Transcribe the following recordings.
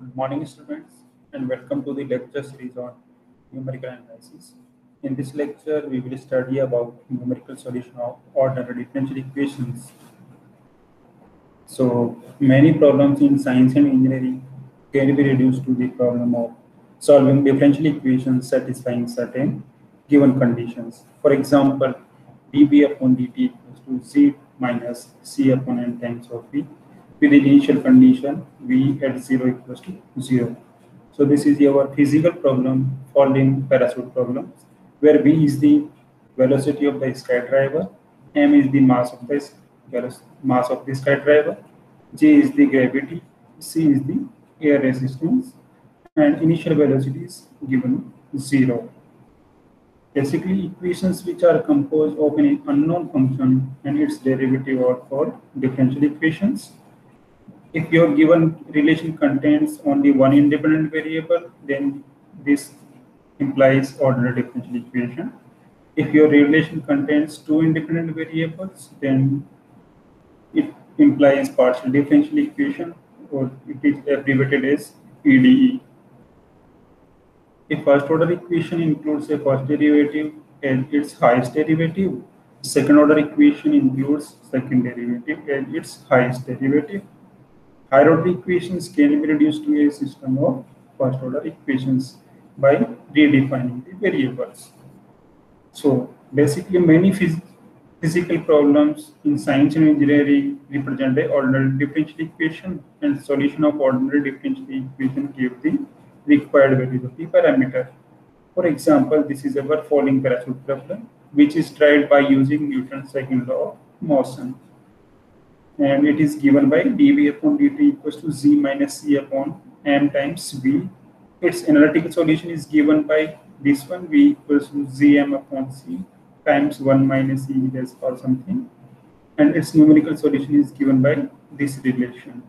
Good morning, students, and welcome to the lecture series on numerical analysis. In this lecture, we will study about numerical solution of ordinary differential equations. So, many problems in science and engineering can be reduced to the problem of solving differential equations satisfying certain given conditions. For example, dv upon dt equals to z minus c upon n times of v with the initial condition v at 0 equals to 0. So this is our physical problem, falling parachute problem, where v is the velocity of the skydiver, m is the mass of the skydiver, g is the gravity, c is the air resistance, and initial velocity is given 0. Basically, equations which are composed of an unknown function and its derivative are called differential equations. If your given relation contains only one independent variable, then this implies ordinary differential equation. If your relation contains two independent variables, then it implies partial differential equation, or it is abbreviated as PDE. A first order equation includes a first derivative and its highest derivative. Second order equation includes second derivative and its highest derivative. Higher order equations can be reduced to a system of first order equations by redefining the variables. So basically, many physical problems in science and engineering represent an ordinary differential equation, and solution of ordinary differential equation give the required values of the parameter. For example, this is our falling parachute problem, which is tried by using Newton's second law of motion. And it is given by dv upon dt equals to z minus c upon m times v. Its analytical solution is given by this one, v equals to zm upon c times 1 minus e raised or something. And its numerical solution is given by this relation.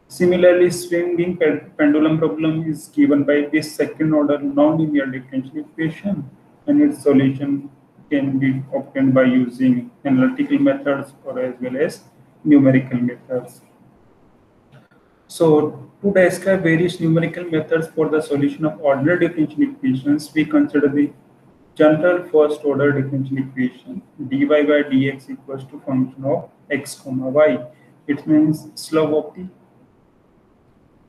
Similarly, swinging pendulum problem is given by this second order nonlinear differential equation, and its solution can be obtained by using analytical methods or as well as numerical methods. So, to describe various numerical methods for the solution of ordinary differential equations, we consider the general first order differential equation dy by dx equals to function of x comma y. It means slope of the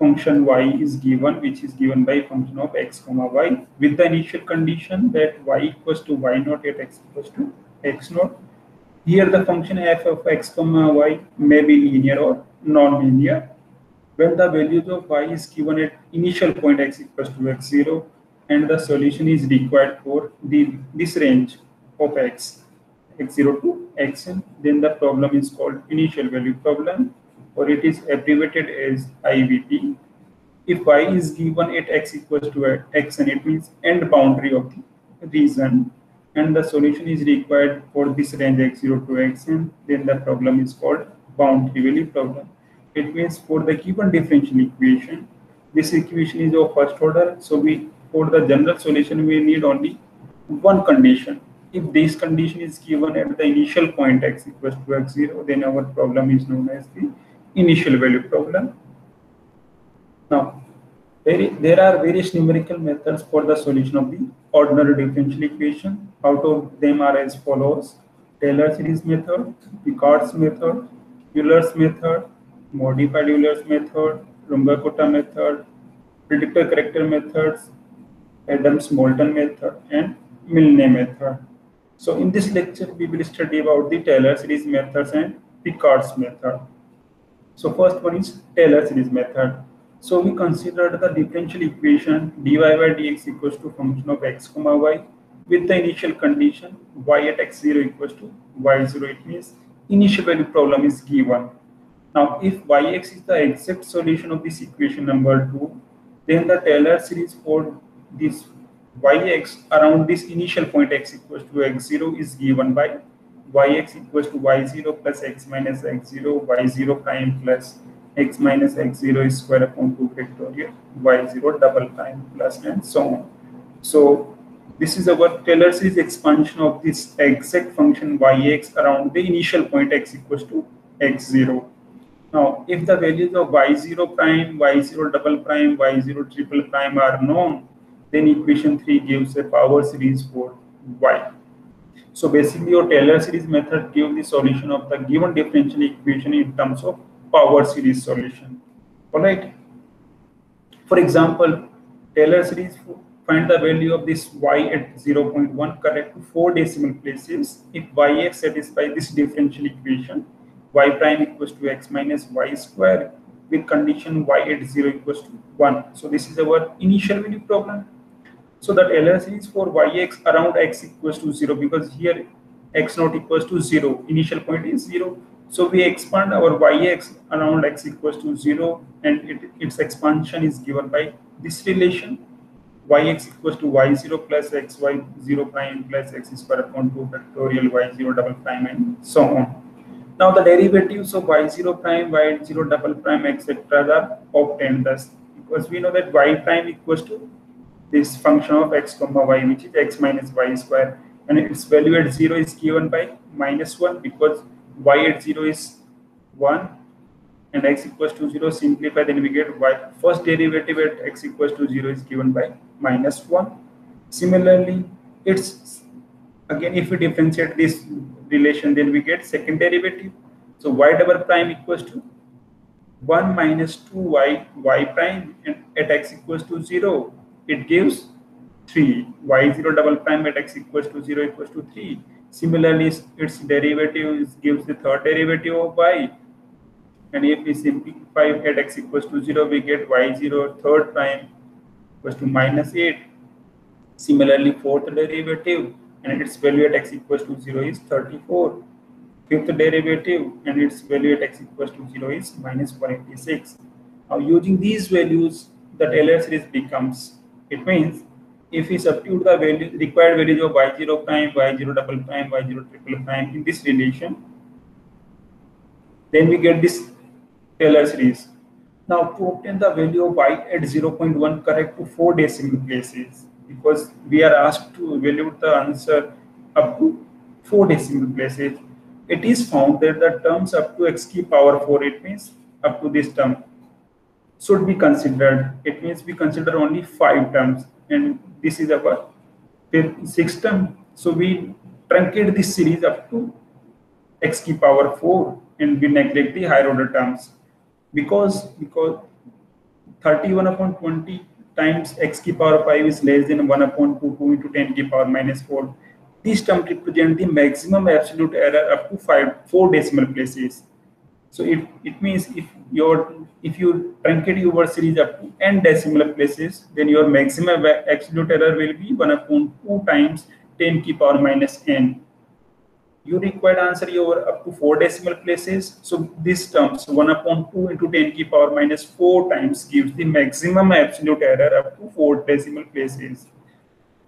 function y is given, which is given by function of x comma y with the initial condition that y equals to y naught at x equals to x naught. Here the function f of x comma y may be linear or non-linear. When the values of y is given at initial point x equals to x0 and the solution is required for this range of x0 to xn, then the problem is called initial value problem, or it is abbreviated as IVP. If y is given at x equals to xn, it means end boundary of the region, and the solution is required for this range x0 to xn, then the problem is called boundary value problem. It means for the given differential equation, this equation is of first order, so for the general solution we need only one condition. If this condition is given at the initial point x equals to x0, then our problem is known as the initial value problem. Now, there are various numerical methods for the solution of the ordinary differential equation. Out of them are as follows: Taylor series method, Picard's method, Euler's method, modified Euler's method, Runge-Kutta method, predictor character methods, Adams-Moulton method, and Milne method. So in this lecture, we will study about the Taylor series methods and Picard's method. So first one is Taylor series method. So we considered the differential equation dy by dx equals to function of x comma y with the initial condition y at x0 equals to y0. It means initial value problem is given. Now, if yx is the exact solution of this equation number 2, then the Taylor series for this yx around this initial point x equals to x0 is given by yx equals to y0 plus x minus x0, y0 prime plus x minus x0 square upon 2 factorial, y0 double prime plus, and so on. So this is our Taylor series expansion of this exact function yx around the initial point x equals to x0. Now, if the values of y0 prime, y0 double prime, y0 triple prime are known, then equation 3 gives a power series for y. So basically, your Taylor series method gives the solution of the given differential equation in terms of power series solution. All right. For example, Taylor series find the value of this y at 0.1 correct to 4 decimal places if yx satisfies this differential equation y prime equals to x minus y square with condition y at 0 equals to 1. So this is our initial value problem. So that Taylor series for yx around x equals to 0 because here x not equals to 0. Initial point is 0. So we expand our yx around x equals to 0 and its expansion is given by this relation yx equals to y0 plus xy0 prime plus x square upon 2 factorial y0 double prime and so on. Now the derivatives of y0 prime, y0 double prime, etc. are obtained thus because we know that y prime equals to this function of x comma y, which is x minus y square, and its value at 0 is given by minus 1 because y at 0 is 1 and x equals to 0. Simplify, then we get y. First derivative at x equals to 0 is given by minus 1. Similarly, it's again if we differentiate this relation, then we get second derivative. So y double prime equals to 1 minus 2y y prime, and at x equals to 0 it gives 3. y0 double prime at x equals to 0 equals to 3. Similarly, its derivative gives the third derivative of y, and if we simplify at x equals to 0, we get y0 third prime equals to minus 8. Similarly, fourth derivative and its value at x equals to 0 is 34. Fifth derivative and its value at x equals to 0 is minus 186. Now using these values, the Taylor series becomes, it means if we substitute the required values of y0 prime, y0 double prime, y0 triple prime in this relation, then we get this Taylor series. Now to obtain the value of y at 0.1 correct to 4 decimal places, because we are asked to evaluate the answer up to 4 decimal places, it is found that the terms up to x ki power 4, it means up to this term, should be considered. It means we consider only 5 terms, and this is our 6th term. So we truncate this series up to x ki power 4 and we neglect the higher order terms because 31 upon 20 times x ki power 5 is less than 1 upon 2 into 10 ki power minus 4. This term represents the maximum absolute error up to 4 decimal places. So it means if you truncate your series up to n decimal places, then your maximum absolute error will be 1 upon 2 times 10 ki power minus n. You required answer your up to 4 decimal places. So this terms 1 upon 2 into 10 ki power minus 4 times gives the maximum absolute error up to 4 decimal places.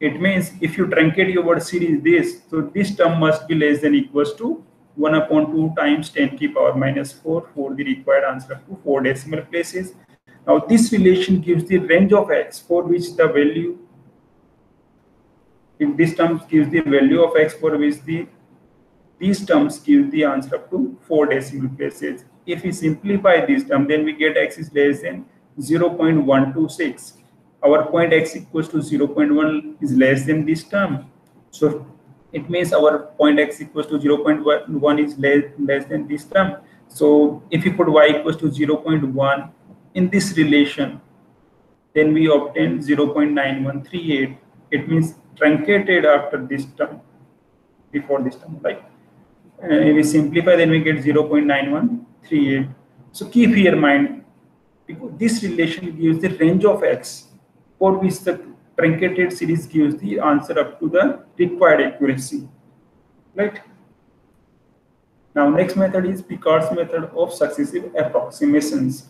It means if you truncate your series this, so this term must be less than equals to 1 upon 2 times 10 ki power minus 4 for the required answer up to 4 decimal places. Now this relation gives the range of x for which the value, if this term gives the value of x for which these terms give the answer up to 4 decimal places. If we simplify this term, then we get x is less than 0.126. Our point x equals to 0.1 is less than this term. So it means our point x equals to 0.1 is less than this term. So if we put y equals to 0.1 in this relation, then we obtain 0.9138. It means truncated after this term, before this term, right? If we simplify, then we get 0.9138. So keep here in mind, because this relation gives the range of x for which the truncated series gives the answer up to the required accuracy, right? Now next method is Picard's method of successive approximations.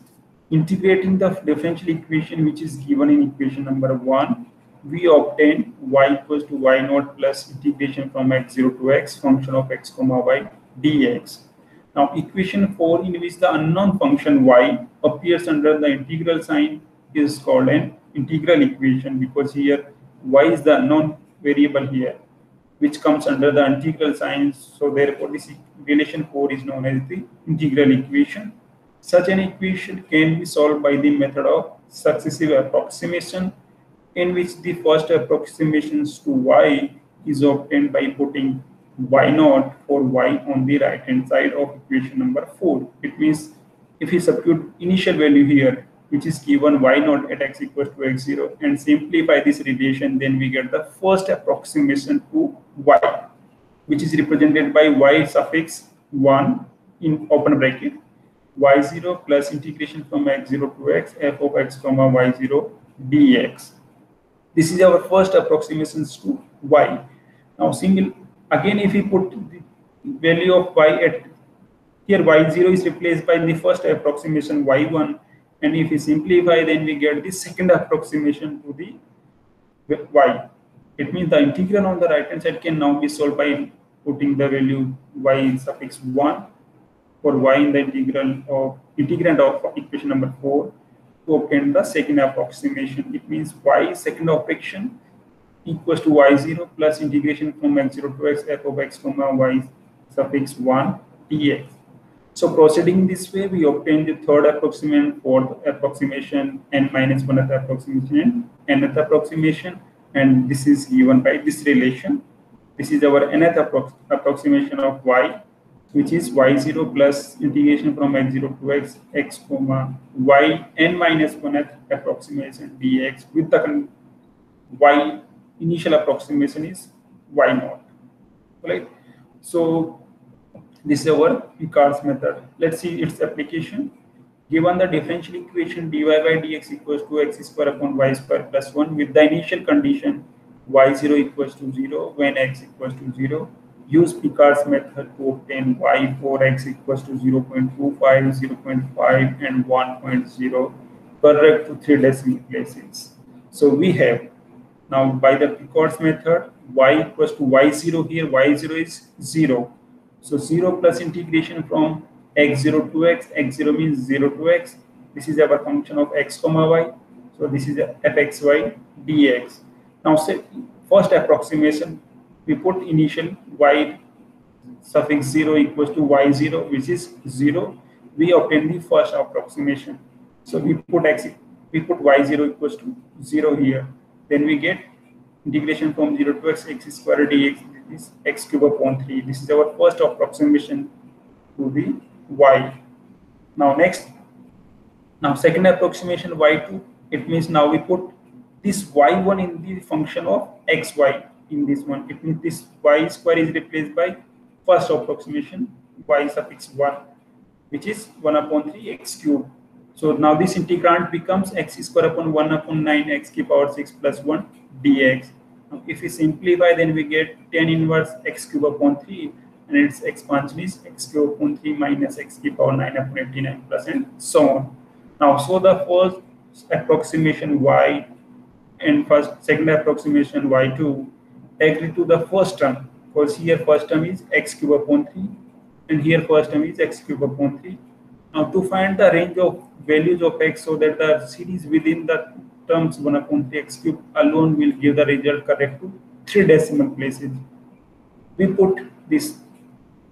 Integrating the differential equation which is given in equation number 1, we obtain y equals to y naught plus integration from x0 to x function of x comma y dx. Now equation 4 in which the unknown function y appears under the integral sign is called an integral equation, because here y is the unknown variable here which comes under the integral sign. So therefore this relation 4 is known as the integral equation. Such an equation can be solved by the method of successive approximation, in which the first approximation to y is obtained by putting y0 for y on the right hand side of equation number 4. It means if we substitute initial value here, which is given y0 at x equals to x0, and simplify this relation, then we get the first approximation to y, which is represented by y suffix 1 in open bracket y0 plus integration from x0 to x f of x comma y0 dx. This is our first approximations to y. Now again, if we put the value of y at here, y0 is replaced by the first approximation y1, and if we simplify, then we get the second approximation to the y. It means the integral on the right hand side can now be solved by putting the value y suffix 1 for y in the integrand of equation number 4 to obtain the second approximation. It means y second operation equals to y0 plus integration from x0 to x f of x comma y suffix 1 dx. So proceeding this way, we obtain the third approximation, fourth approximation, n minus 1th approximation, and nth approximation, and this is given by this relation. This is our nth approximation of y, which is y0 plus integration from x0 to x, x comma y n minus 1th approximation dx, with the y initial approximation is y0, right? So this is our Picard's method. Let's see its application. Given the differential equation dy by dx equals to x square upon y square plus 1 with the initial condition y0 equals to 0 when x equals to 0, use Picard's method to obtain y for x equals to 0.25, 0.5, and 1.0 correct to 3 decimal places. So we have now by the Picard's method y equals to y0 here, y0 is 0. So 0 plus integration from x0 to x, x0 means 0 to x. This is our function of x comma y. So this is fxy dx. Now say first approximation, we put initial y suffix 0 equals to y0, which is 0. We obtain the first approximation. So we put y0 equals to 0 here. Then we get integration from 0 to x, x square dx is x cube upon 3. This is our first approximation to the y. Now second approximation y2. It means now we put this y1 in the function of xy in this one. It means this y square is replaced by first approximation y suffix 1, which is 1 upon 3 x cube. So now this integrand becomes x square upon 1 upon 9 x to the power 6 plus 1 dx. Now if we simplify, then we get tan inverse x cube upon 3, and its expansion is x cube upon 3 minus x to the power 9 upon 89 plus and so on. Now so the first approximation y and second approximation y2 agree to the first term, because here first term is x cube upon 3 and here first term is x cube upon 3. Now to find the range of values of x so that the series within the terms 1 upon 3 x cube alone will give the result correct to 3 decimal places, we put this.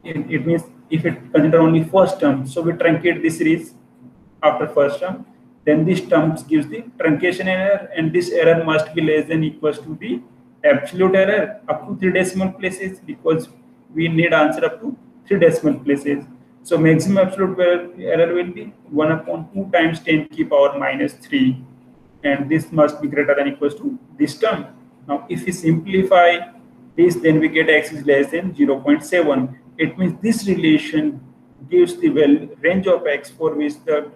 It means if it consider only first term, so we truncate this series after first term, then this term gives the truncation error, and this error must be less than equals to the absolute error up to 3 decimal places, because we need answer up to 3 decimal places. So maximum absolute error will be 1 upon 2 times 10 to the power minus 3, and this must be greater than equals to this term. Now if we simplify this, then we get x is less than 0.7. It means this relation gives the range of x for which the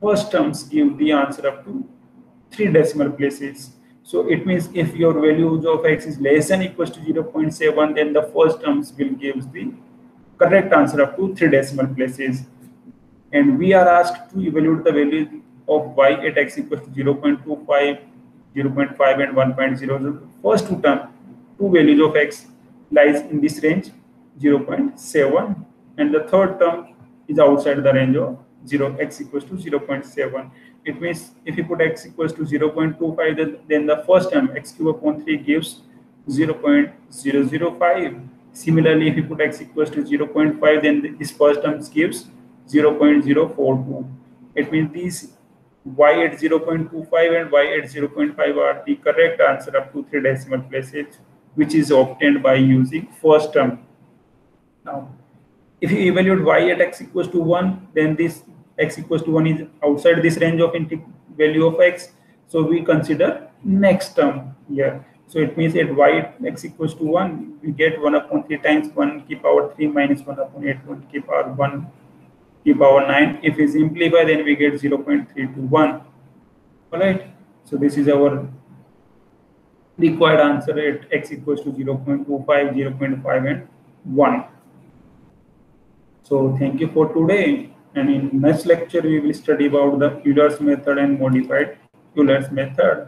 first terms give the answer up to 3 decimal places. So it means if your value of x is less than equals to 0.7, then the first terms will give the correct answer up to 3 decimal places. And we are asked to evaluate the value of y at x equals to 0.25, 0.5, and 1.0. First two values of x lies in this range 0.7, and the third term is outside the range of x equals to 0.7. It means if you put x equals to 0.25, then the first term x cube upon 3 gives 0.005. Similarly, if you put x equals to 0.5, then this first term gives 0.042. It means these y at 0.25 and y at 0.5 are the correct answer up to 3 decimal places, which is obtained by using first term. Now, if you evaluate y at x equals to 1, then this x equals to 1 is outside this range of value of x. So we consider next term here. So it means at y at x equals to 1, we get 1 upon 3 times 1 to the power 3 minus 1 upon 8, 1 to the power 1 to the power 9. If we simplify, then we get 0.321. All right. So this is our required answer at x equals to 0.25, 0.5, and 1. So thank you for today. And in next lecture, we will study about the Euler's method and modified Euler's method.